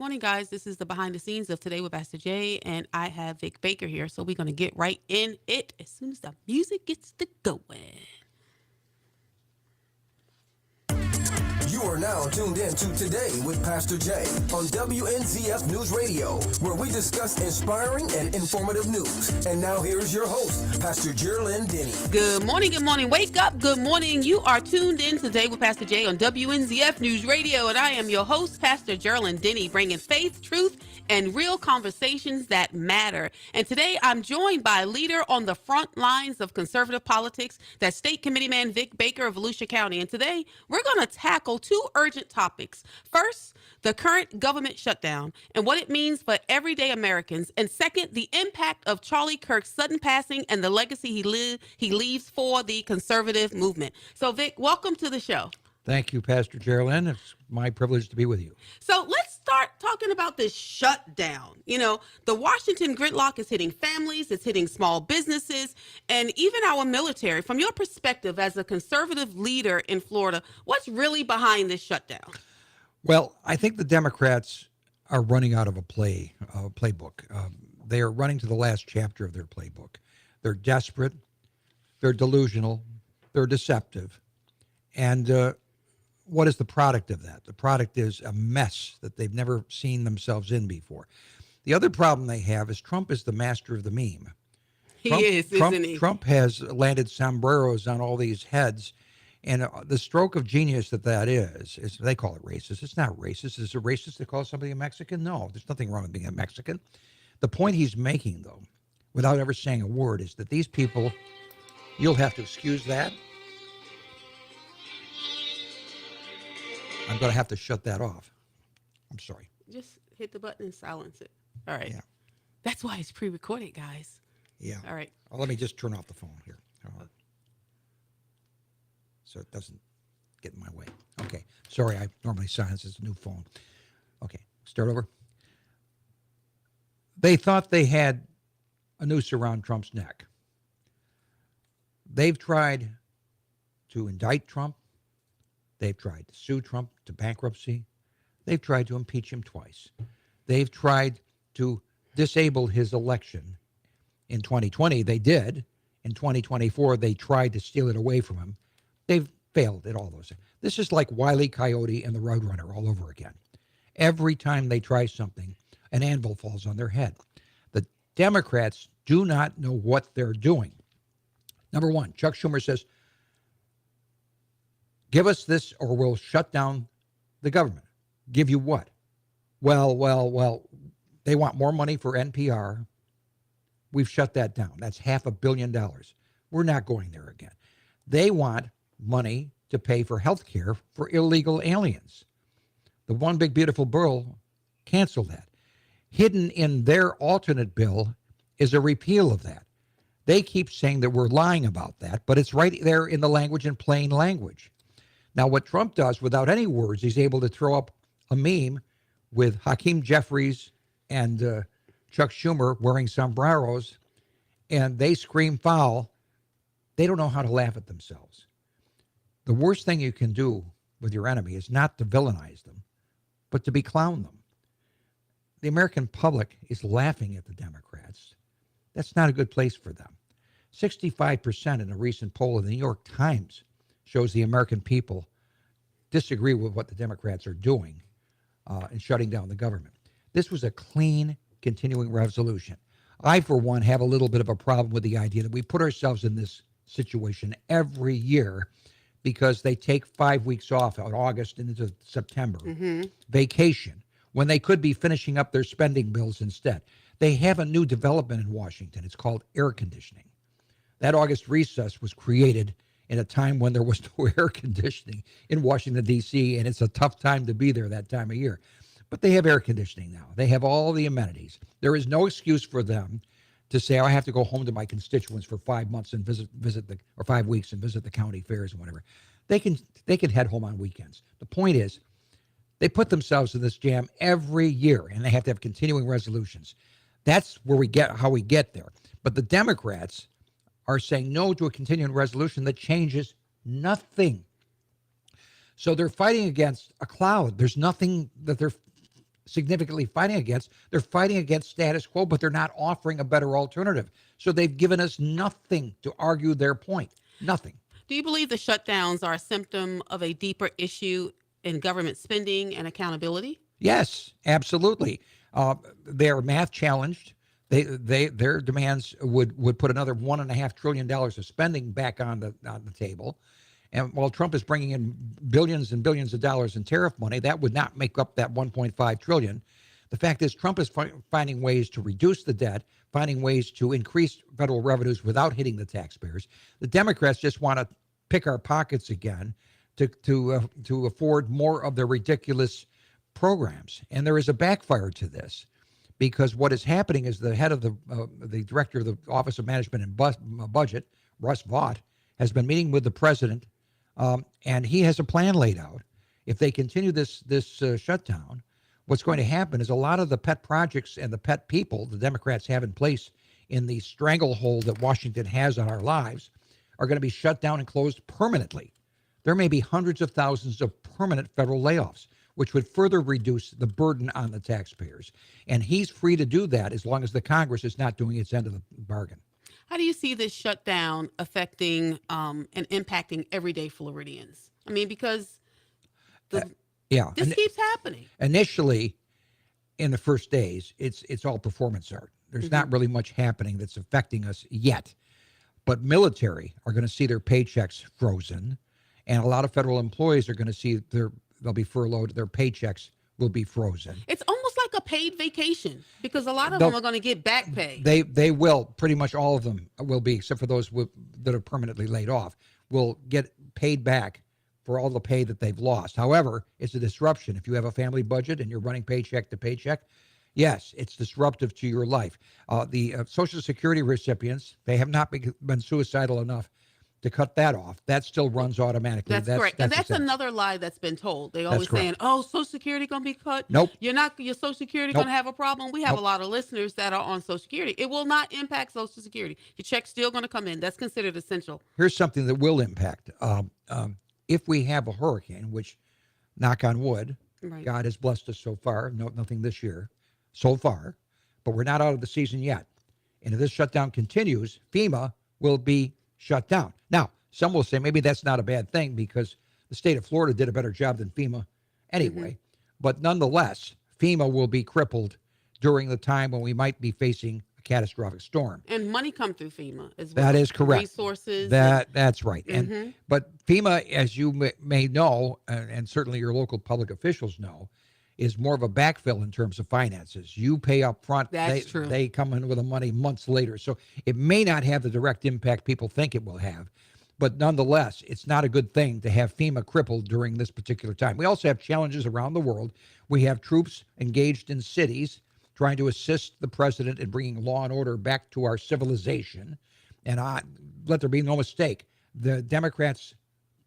Morning, guys. This is the behind the scenes of Today with Pastor Jay, and I have Vic Baker here. So we're going to get right in it as soon as the music gets to going. You are now tuned in to Today with Pastor Jay on WNZF News Radio, where we discuss inspiring and informative news. And now here's your host, Pastor Geraldine Denny. Good morning, good morning. Wake up, good morning. You are tuned in Today with Pastor Jay on WNZF News Radio, and I am your host, Pastor Geraldine Denny, bringing faith, truth, and real conversations that matter. And today I'm joined by a leader on the front lines of conservative politics, that's State Committeeman Vic Baker of Volusia County. And today we're going to tackle two urgent topics. First, the current government shutdown and what it means for everyday Americans. And second, the impact of Charlie Kirk's sudden passing and the legacy he leaves for the conservative movement. So Vic, welcome to the show. Thank you, Pastor Geraldine. It's my privilege to be with you. So let's start talking about this shutdown. You know, the Washington gridlock is hitting families, it's hitting small businesses, and even our military. From your perspective as a conservative leader in Florida, what's really behind this shutdown? Well, I think the Democrats are running out of a playbook. They are running to the last chapter of their playbook. They're desperate, they're delusional, they're deceptive, and what is the product of that? The product is a mess that they've never seen themselves in before. The other problem they have is Trump is the master of the meme. Isn't he? Trump has landed sombreros on all these heads, and the stroke of genius that is they call it racist. It's not racist. Is it racist to call somebody a Mexican? No, there's nothing wrong with being a Mexican. The point he's making, though, without ever saying a word, is that these people, you'll have to excuse that. I'm going to have to shut that off. I'm sorry. Just hit the button and silence it. All right. Yeah. That's why it's pre-recorded, guys. Yeah. All right. Well, let me just turn off the phone here. So it doesn't get in my way. Okay. Sorry, I normally silence this new phone. Okay. Start over. They thought they had a noose around Trump's neck. They've tried to indict Trump. They've tried to sue Trump to bankruptcy. They've tried to impeach him twice. They've tried to disable his election. In 2020, they did. In 2024, they tried to steal it away from him. They've failed at all those. This is like Wile E. Coyote and the Roadrunner all over again. Every time they try something, an anvil falls on their head. The Democrats do not know what they're doing. Number one, Chuck Schumer says, give us this or we'll shut down the government. Give you what? Well, they want more money for NPR. We've shut that down. That's $500 million. We're not going there again. They want money to pay for health care for illegal aliens. The One Big Beautiful Bill canceled that. Hidden in their alternate bill is a repeal of that. They keep saying that we're lying about that, but it's right there in the language, in plain language. Now, what Trump does without any words, he's able to throw up a meme with Hakeem Jeffries and Chuck Schumer wearing sombreros, and they scream foul. They don't know how to laugh at themselves. The worst thing you can do with your enemy is not to villainize them, but to beclown them. The American public is laughing at the Democrats. That's not a good place for them. 65% in a recent poll of the New York Times shows the American people disagree with what the Democrats are doing in shutting down the government. This was a clean, continuing resolution. I, for one, have a little bit of a problem with the idea that we put ourselves in this situation every year because they take 5 weeks off in August and into September, vacation, when they could be finishing up their spending bills instead. They have a new development in Washington. It's called air conditioning. That August recess was created in a time when there was no air conditioning in Washington, D.C., and it's a tough time to be there that time of year. But they have air conditioning now. They have all the amenities. There is no excuse for them to say, oh, I have to go home to my constituents for 5 months and visit or 5 weeks and visit the county fairs and whatever. They can head home on weekends. The point is, they put themselves in this jam every year, and they have to have continuing resolutions. That's where how we get there. But the Democrats are saying no to a continuing resolution that changes nothing. So they're fighting against a cloud. There's nothing that they're significantly fighting against. They're fighting against status quo, but they're not offering a better alternative. So they've given us nothing to argue their point. Nothing. Do you believe the shutdowns are a symptom of a deeper issue in government spending and accountability? Yes, absolutely. They are math challenged. Their demands would put another $1.5 trillion of spending back on the table. And while Trump is bringing in billions and billions of dollars in tariff money, that would not make up that 1.5 trillion. The fact is, Trump is finding ways to reduce the debt, finding ways to increase federal revenues without hitting the taxpayers. The Democrats just want to pick our pockets again to afford more of their ridiculous programs, and there is a backfire to this, because what is happening is the head of the director of the Office of Management and Budget, Russ Vought, has been meeting with the president, and he has a plan laid out. If they continue this shutdown, what's going to happen is a lot of the pet projects and the pet people the Democrats have in place in the stranglehold that Washington has on our lives are going to be shut down and closed permanently. There may be hundreds of thousands of permanent federal layoffs, which would further reduce the burden on the taxpayers. And he's free to do that as long as the Congress is not doing its end of the bargain. How do you see this shutdown affecting and impacting everyday Floridians? I mean, because this keeps happening. Initially, in the first days, it's all performance art. There's not really much happening that's affecting us yet. But military are going to see their paychecks frozen, and a lot of federal employees are going to see they'll be furloughed, their paychecks will be frozen. It's almost like a paid vacation, because a lot of them are going to get back pay. They will, pretty much all of them will be, except for those that are permanently laid off, will get paid back for all the pay that they've lost. However, it's a disruption. If you have a family budget and you're running paycheck to paycheck, yes, it's disruptive to your life. The Social Security recipients, they have not been suicidal enough to cut that off. That still runs automatically. That's correct. And that's another lie that's been told. They always saying, oh, Social Security going to be cut. Nope. Your Social Security going to have a problem. We have a lot of listeners that are on Social Security. It will not impact Social Security. Your check's still going to come in. That's considered essential. Here's something that will impact. If we have a hurricane, which, knock on wood, God has blessed us so far, nothing this year, so far, but we're not out of the season yet. And if this shutdown continues, FEMA will be shut down. Now, some will say maybe that's not a bad thing because the state of Florida did a better job than FEMA anyway. But nonetheless, FEMA will be crippled during the time when we might be facing a catastrophic storm. And money come through FEMA as well. That is correct. Resources. That's right. But FEMA, as you may know, and certainly your local public officials know, is more of a backfill in terms of finances. You pay up front. That's true. They come in with the money months later. So it may not have the direct impact people think it will have. But nonetheless, it's not a good thing to have FEMA crippled during this particular time. We also have challenges around the world. We have troops engaged in cities trying to assist the president in bringing law and order back to our civilization. And let there be no mistake, the Democrats'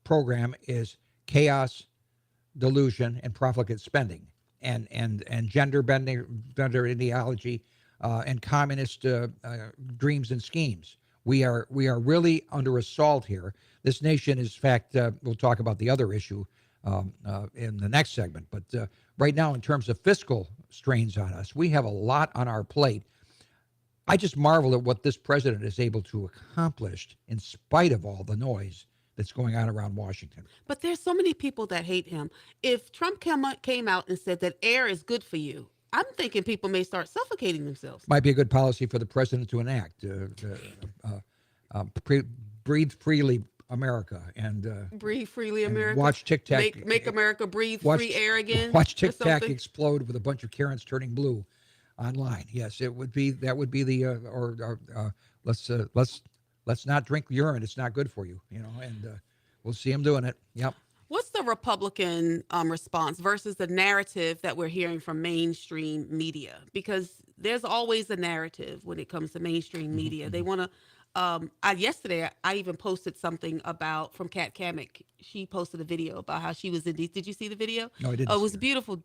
program is chaos, delusion, and profligate spending. And gender ideology, and communist dreams and schemes. We are really under assault here. This nation is, in fact, we'll talk about the other issue in the next segment. But right now, in terms of fiscal strains on us, we have a lot on our plate. I just marvel at what this president is able to accomplish in spite of all the noise that's going on around Washington. But there's so many people that hate him. If Trump came out and said that air is good for you, I'm thinking people may start suffocating themselves. Might be a good policy for the president to enact. Breathe freely, America, and breathe freely, America. Watch Tic Tac. Make America breathe free air again. Watch Tic Tac explode with a bunch of Karens turning blue online. Yes, that would be the let's not drink urine. It's not good for you, and we'll see him doing it. Yep. What's the Republican response versus the narrative that we're hearing from mainstream media? Because there's always a narrative when it comes to mainstream media. They want to, yesterday I even posted something from Kat Kamek. She posted a video about how she was in DC. Did you see the video? No, I didn't. It was a beautiful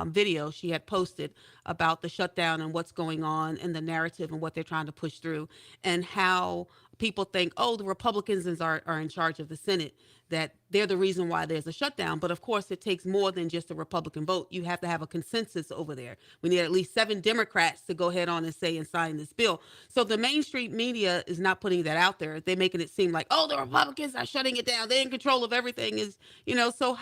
video she had posted about the shutdown and what's going on and the narrative and what they're trying to push through and how people think, oh, the Republicans are in charge of the Senate, that they're the reason why there's a shutdown. But of course, it takes more than just a Republican vote. You have to have a consensus over there. We need at least 7 Democrats to go ahead on and say and sign this bill. So the mainstream media is not putting that out there. They're making it seem like, oh, the Republicans are shutting it down. They're in control of everything. So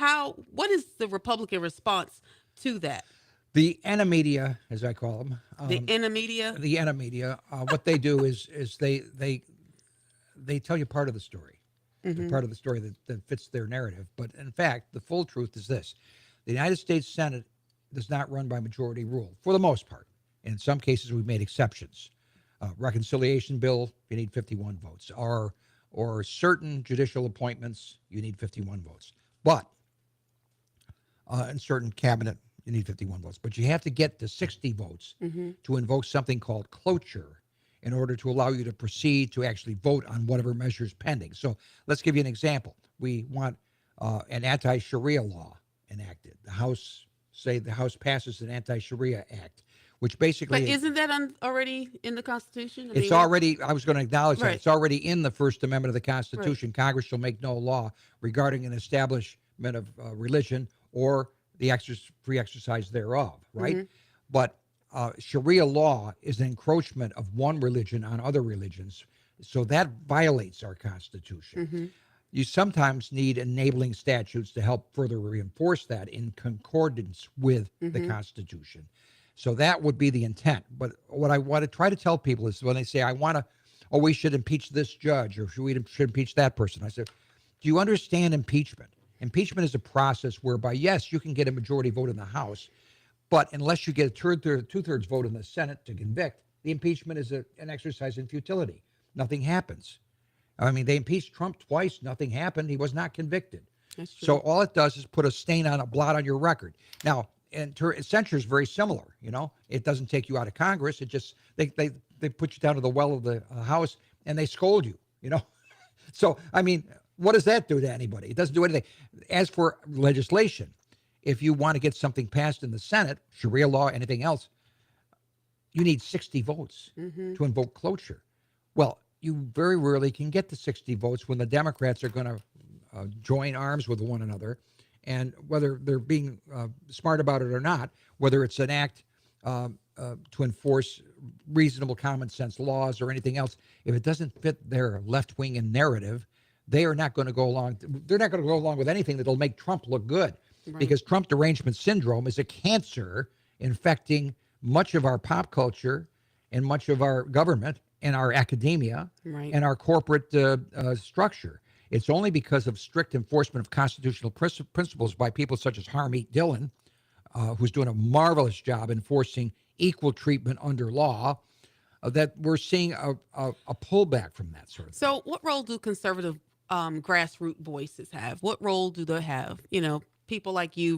what is the Republican response to that? The Anamedia, as I call them, The Anamedia? the Anamedia, what they do is they tell you part of the story, the part of the story that fits their narrative. But in fact, the full truth is this: the United States Senate does not run by majority rule for the most part. In some cases, we've made exceptions. Reconciliation bill, you need 51 votes, or certain judicial appointments, you need 51 votes. But in certain cabinet, you need 51 votes. But you have to get to 60 votes to invoke something called cloture in order to allow you to proceed to actually vote on whatever measures pending. So let's give you an example. We want an anti-Sharia law enacted. The House passes an anti-Sharia act, which basically... But isn't that already in the Constitution? I was going to acknowledge that. Right. It's already in the First Amendment of the Constitution. Right. Congress shall make no law regarding an establishment of religion or the free exercise thereof, right? But Sharia law is an encroachment of one religion on other religions, so that violates our Constitution. You sometimes need enabling statutes to help further reinforce that in concordance with the Constitution. So that would be the intent. But what I want to try to tell people is when they say, we should impeach this judge or should impeach that person. I said, do you understand impeachment? Impeachment is a process whereby, yes, you can get a majority vote in the House, but unless you get a two-thirds vote in the Senate to convict, the impeachment is an exercise in futility. Nothing happens. I mean, they impeached Trump twice. Nothing happened. He was not convicted. That's true. So all it does is put a blot on your record. Now, censure is very similar. It doesn't take you out of Congress. It just they put you down to the well of the House and they scold you. So I mean, what does that do to anybody? It doesn't do anything. As for legislation, if you want to get something passed in the Senate, Sharia law, anything else, you need 60 votes to invoke cloture. Well, you very rarely can get to 60 votes when the Democrats are going to join arms with one another. And whether they're being smart about it or not, whether it's an act to enforce reasonable common sense laws or anything else, if it doesn't fit their left-wing narrative, they are not going to go along. They're not going to go along with anything that'll make Trump look good, because Trump derangement syndrome is a cancer infecting much of our pop culture and much of our government and our academia and our corporate structure. It's only because of strict enforcement of constitutional principles by people such as Harmeet Dillon, who's doing a marvelous job enforcing equal treatment under law, that we're seeing a pullback from that sort of thing. So what role do conservative grassroots voices have? What role do they have? People like you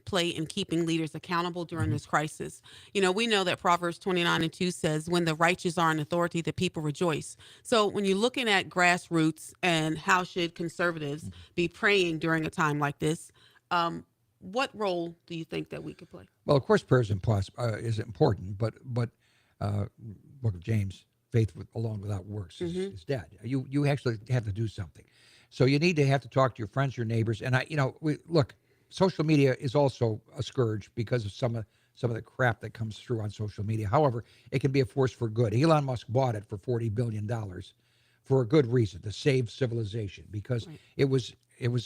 play in keeping leaders accountable during this crisis. We know that Proverbs 29:2 says, when the righteous are in authority, the people rejoice. So when you're looking at grassroots and how should conservatives be praying during a time like this, what role do you think that we could play? Well, of course, prayer is important, but Book of James, faith alone without works is dead. You actually have to do something. So you need to have to talk to your friends, your neighbors, and look. Social media is also a scourge because of some of the crap that comes through on social media. However, it can be a force for good. Elon Musk bought it for $40 billion for a good reason, to save civilization, because it was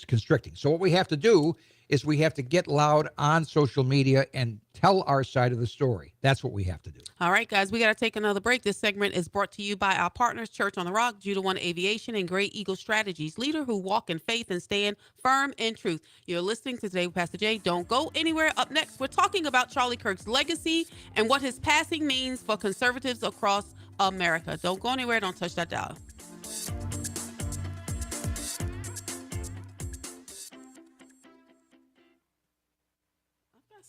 constricting. So what we have to do is we have to get loud on social media and tell our side of the story. That's what we have to do. All right, guys, we got to take another break. This segment is brought to you by our partners, Church on the Rock, Judah One Aviation, and Great Eagle Strategies, leader who walk in faith and stand firm in truth. You're listening to Today with Pastor Jay. Don't go anywhere. Up next, we're talking about Charlie Kirk's legacy and what his passing means for conservatives across America. Don't go anywhere. Don't touch that dial.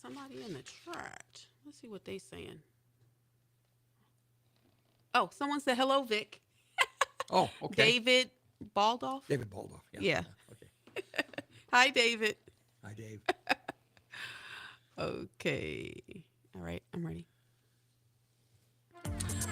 Somebody in the chat. Let's see what they saying. Oh, someone said hello, Vic. Oh, okay. David Baldoff. David Baldoff. Yeah. Okay. Hi, David. Hi, Dave. Okay. All right, I'm ready.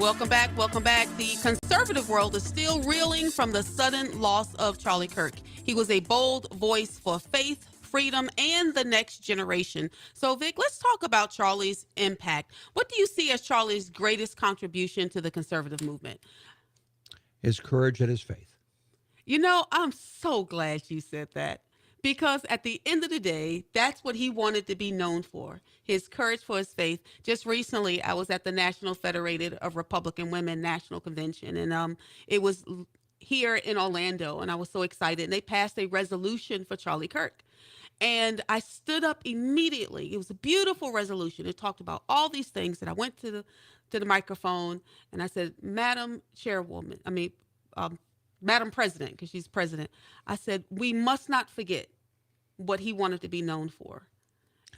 Welcome back. Welcome back. The conservative world is still reeling from the sudden loss of Charlie Kirk. He was a bold voice for faith, freedom, and the next generation. So, Vic, let's talk about Charlie's impact. What do you see as Charlie's greatest contribution to the conservative movement? His courage and his faith. You know, I'm so glad you said that, because at the end of the day, that's what he wanted to be known for, his courage for his faith. Just recently, I was at the National Federated of Republican Women National Convention, and it was here in Orlando, and I was so excited. And they passed a resolution for Charlie Kirk. And I stood up immediately. It was a beautiful resolution. It talked about all these things. And I went to the microphone and I said, Madam Chairwoman, Madam President, because she's president, I said, we must not forget what he wanted to be known for.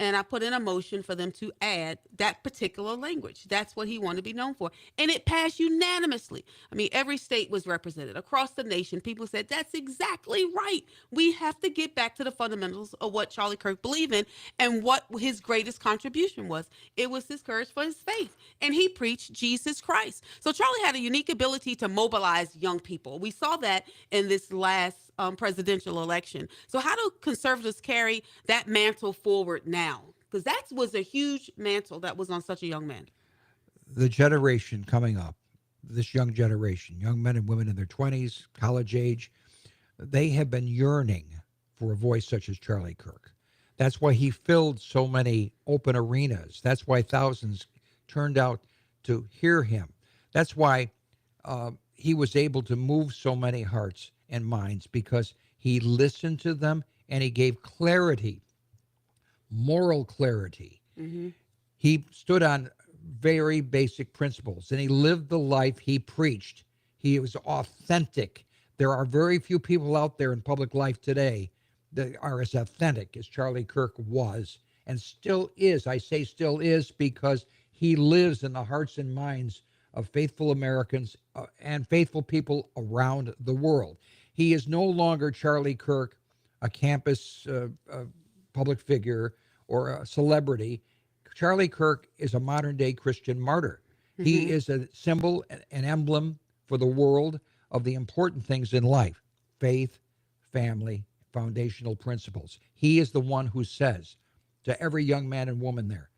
And I put in a motion for them to add that particular language. That's what he wanted to be known for. And it passed unanimously. I mean, every state was represented across the nation. People said, that's exactly right. We have to get back to the fundamentals of what Charlie Kirk believed in and what his greatest contribution was. It was his courage for his faith. And he preached Jesus Christ. So Charlie had a unique ability to mobilize young people. We saw that in this last presidential election. So how do conservatives carry that mantle forward now? Because that was a huge mantle that was on such a young man. The generation coming up, this young generation, young men and women in their 20s, college age, they have been yearning for a voice such as Charlie Kirk. That's why he filled so many open arenas. That's why thousands turned out to hear him. That's why he was able to move so many hearts and minds, because he listened to them and he gave clarity, moral clarity. Mm-hmm. He stood on very basic principles and he lived the life he preached. He was authentic. There are very few people out there in public life today that are as authentic as Charlie Kirk was and still is. I say still is because he lives in the hearts and minds of faithful Americans and faithful people around the world. He is no longer Charlie Kirk, a campus public figure or a celebrity. Charlie Kirk is a modern-day Christian martyr. Mm-hmm. He is a symbol, an emblem for the world of the important things in life: faith, family, foundational principles. He is the one who says to every young man and woman there,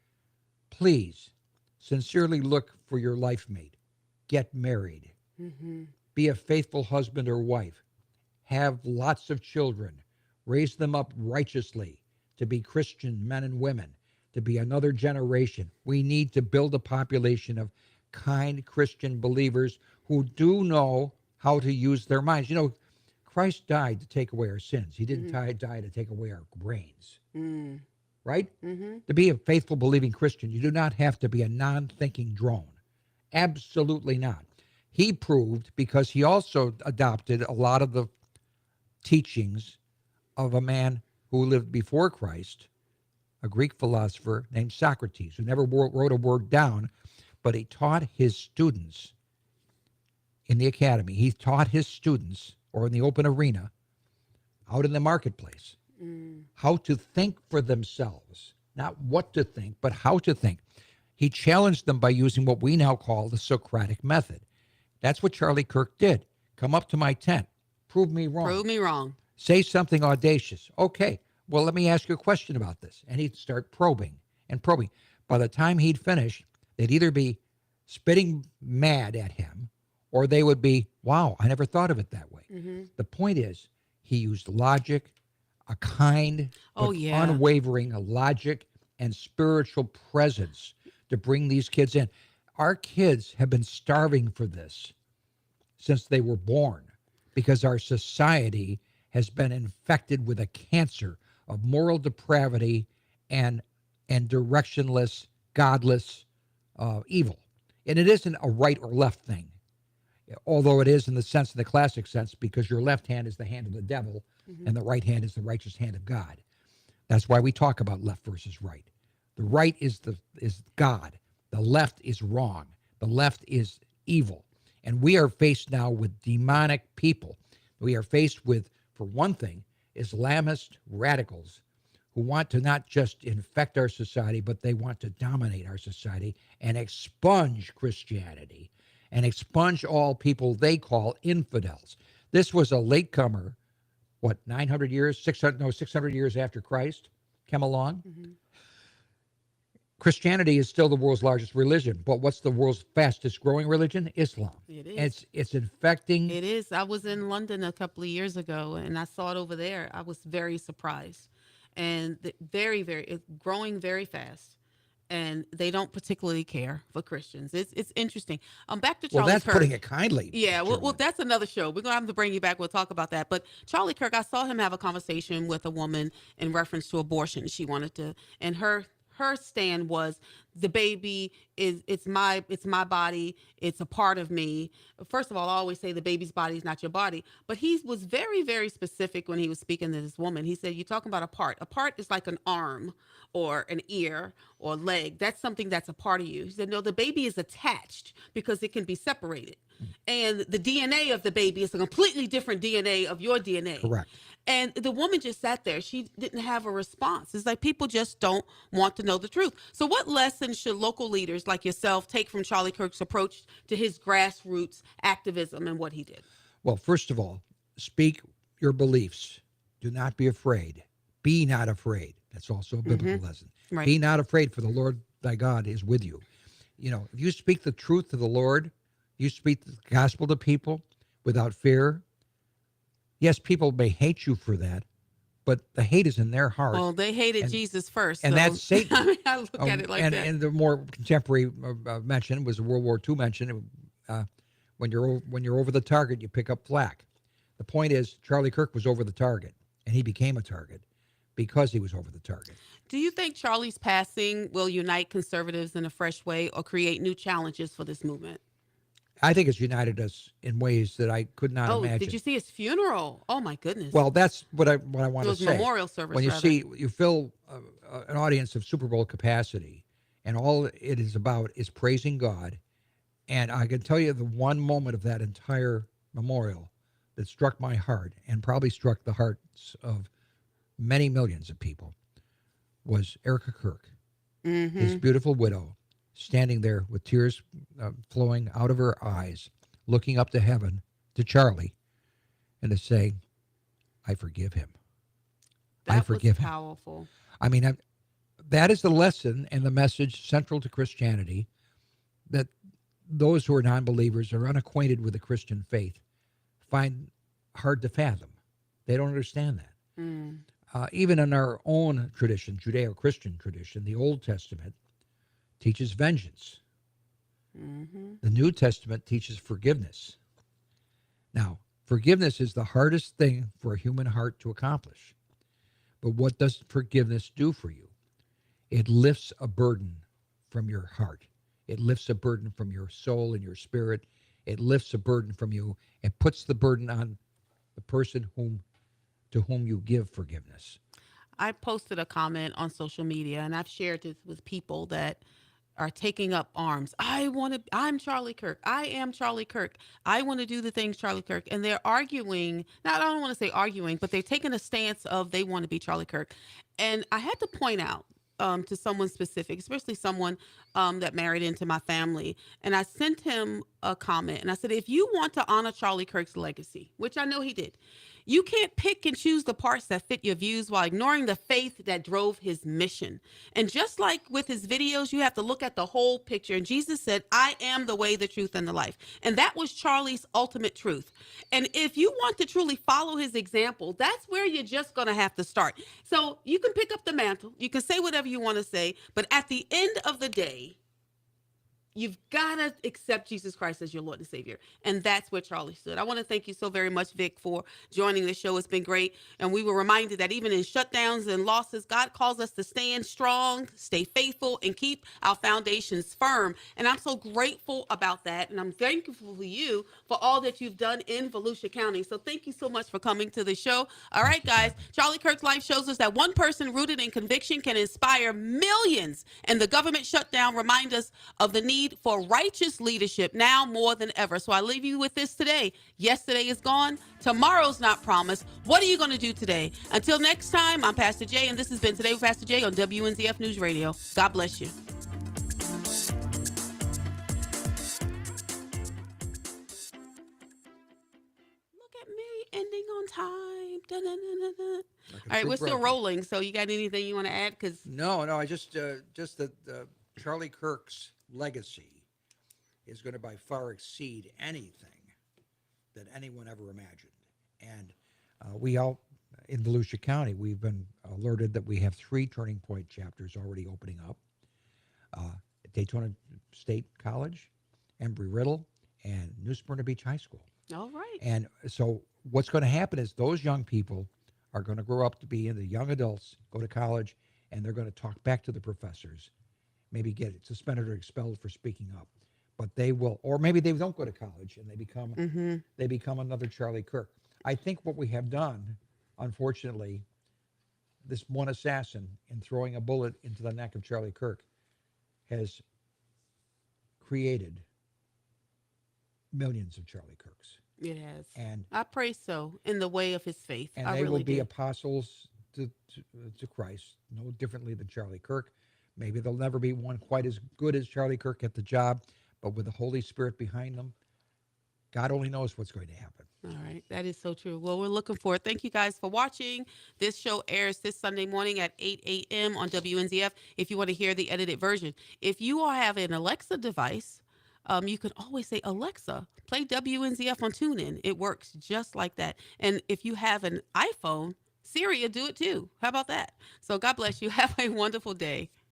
please sincerely look for your life mate. Get married. Mm-hmm. Be a faithful husband or wife. Have lots of children. Raise them up righteously to be Christian men and women, to be another generation. We need to build a population of kind Christian believers who do know how to use their minds. You know, Christ died to take away our sins. He didn't die to take away our brains. Mm. Right? Mm-hmm. To be a faithful, believing Christian, you do not have to be a non-thinking drone. Absolutely not. He proved, because he also adopted a lot of the teachings of a man who lived before Christ, a Greek philosopher named Socrates, who never wrote a word down, but he taught his students in the academy. He taught his students, or in the open arena, out in the marketplace, how to think for themselves, not what to think, but how to think. He challenged them by using what we now call the Socratic method. That's what Charlie Kirk did. Come up to my tent. Prove me wrong. Prove me wrong. Say something audacious. Okay, well, let me ask you a question about this. And he'd start probing and probing. By the time he'd finish, they'd either be spitting mad at him or they would be, wow, I never thought of it that way. Mm-hmm. The point is, he used logic, a kind, unwavering logic and spiritual presence to bring these kids in. Our kids have been starving for this since they were born, because our society has been infected with a cancer of moral depravity and directionless, godless evil. And it isn't a right or left thing, although it is in the classic sense, because your left hand is the hand of the devil and the right hand is the righteous hand of God. That's why we talk about left versus right. The right is God. The left is wrong. The left is evil. And we are faced now with demonic people. We are faced with, for one thing, Islamist radicals who want to not just infect our society, but they want to dominate our society and expunge Christianity and expunge all people they call infidels. This was a latecomer, 900 years, 600 years after Christ came along. Mm-hmm. Christianity is still the world's largest religion, but what's the world's fastest growing religion? Islam. It is. It's infecting. It is. I was in London a couple of years ago, and I saw it over there. I was very surprised, and it's growing very fast, and they don't particularly care for Christians. It's interesting. Back to Charlie Well, that's Kirk. putting it kindly. Yeah, well, that's another show. We're gonna have to bring you back. We'll talk about that. But Charlie Kirk, I saw him have a conversation with a woman in reference to abortion. She wanted to, and her stand was, the baby it's my body, it's a part of me. First of all, I always say the baby's body is not your body, but he was very, very specific when he was speaking to this woman. He said, you're talking about a part. A part is like an arm or an ear or leg. That's something that's a part of you. He said, no, the baby is attached because it can be separated. And the DNA of the baby is a completely different DNA of your DNA. Correct. And the woman just sat there. She didn't have a response. It's like people just don't want to know the truth. So what lessons should local leaders like yourself take from Charlie Kirk's approach to his grassroots activism and what he did? Well, first of all, speak your beliefs. Do not be afraid. Be not afraid. That's also a biblical lesson. Right. Be not afraid, for the Lord thy God is with you. You know, if you speak the truth to the Lord, you speak the gospel to people without fear. Yes, people may hate you for that, but the hate is in their heart. Well, they hated Jesus first. And so, that's Satan. I mean, I look at it like that. And the more contemporary mention was the World War II mention. When you're over the target, you pick up flak. The point is, Charlie Kirk was over the target, and he became a target because he was over the target. Do you think Charlie's passing will unite conservatives in a fresh way or create new challenges for this movement? I think it's united us in ways that I could not imagine. Did you see his funeral? Oh my goodness. Well, that's what I want to Those say. memorial service. When you rather. you fill an audience of Super Bowl capacity, and all it is about is praising God, and I can tell you the one moment of that entire memorial that struck my heart and probably struck the hearts of many millions of people was Erica Kirk, his beautiful widow, standing there with tears flowing out of her eyes, looking up to heaven, to Charlie, and to say, I forgive him. I forgive him. Powerful. I mean, that is the lesson and the message central to Christianity, that those who are non-believers or unacquainted with the Christian faith find hard to fathom. They don't understand that. Even in our own tradition, Judeo-Christian tradition, the Old Testament teaches vengeance. The New Testament teaches forgiveness. Now, forgiveness is the hardest thing for a human heart to accomplish. But what does forgiveness do for you? It lifts a burden from your heart. It lifts a burden from your soul and your spirit. It lifts a burden from you and puts the burden on the person to whom you give forgiveness. I posted a comment on social media, and I've shared this with people that are taking up arms. I'm Charlie Kirk. I am Charlie Kirk. I want to do the things Charlie Kirk. And they're arguing, I don't want to say arguing, but they're taking a stance of they want to be Charlie Kirk. And I had to point out to someone specific, especially someone that married into my family. And I sent him a comment and I said, if you want to honor Charlie Kirk's legacy, which I know he did, you can't pick and choose the parts that fit your views while ignoring the faith that drove his mission. And just like with his videos, you have to look at the whole picture. And Jesus said, I am the way, the truth, and the life. And that was Charlie's ultimate truth. And if you want to truly follow his example, that's where you're just going to have to start. So you can pick up the mantle. You can say whatever you want to say. But at the end of the day, you've got to accept Jesus Christ as your Lord and Savior. And that's where Charlie stood. I want to thank you so very much, Vic, for joining the show. It's been great. And we were reminded that even in shutdowns and losses, God calls us to stand strong, stay faithful, and keep our foundations firm. And I'm so grateful about that. And I'm thankful for you for all that you've done in Volusia County. So thank you so much for coming to the show. All right, guys. Charlie Kirk's life shows us that one person rooted in conviction can inspire millions. And the government shutdown reminds us of the need for righteous leadership now more than ever. So I leave you with this today. Yesterday is gone. Tomorrow's not promised. What are you going to do today? Until next time, I'm Pastor Jay, and this has been Today with Pastor Jay on WNZF News Radio. God bless you. time. Dun-dun-dun-dun-dun. Like a All right, true we're still brother. rolling. So you got anything you want to add? Because No, no, I just that Charlie Kirk's legacy is going to by far exceed anything that anyone ever imagined. And we all in Volusia County, we've been alerted that we have 3 Turning Point chapters already opening up: at Daytona State College, Embry-Riddle, and New Smyrna Beach High School. all right. And so what's going to happen is those young people are going to grow up to be in the young adults, go to college, and they're going to talk back to the professors, maybe get suspended or expelled for speaking up. But they will, or maybe they don't go to college and they become another Charlie Kirk. I think what we have done, unfortunately, this one assassin in throwing a bullet into the neck of Charlie Kirk has created millions of Charlie Kirks. It has. And I pray so in the way of his faith. and I they really will be do. apostles to Christ, no differently than Charlie Kirk. Maybe there'll never be one quite as good as Charlie Kirk at the job, but with the Holy Spirit behind them, God only knows what's going to happen. All right. That is so true. Well, we're looking forward. Thank you guys for watching. This show airs this Sunday morning at 8 a.m. on WNZF if you want to hear the edited version. If you all have an Alexa device, you can always say, Alexa, play WNZF on TuneIn. It works just like that. And if you have an iPhone, Siri will do it too. How about that? So God bless you. Have a wonderful day.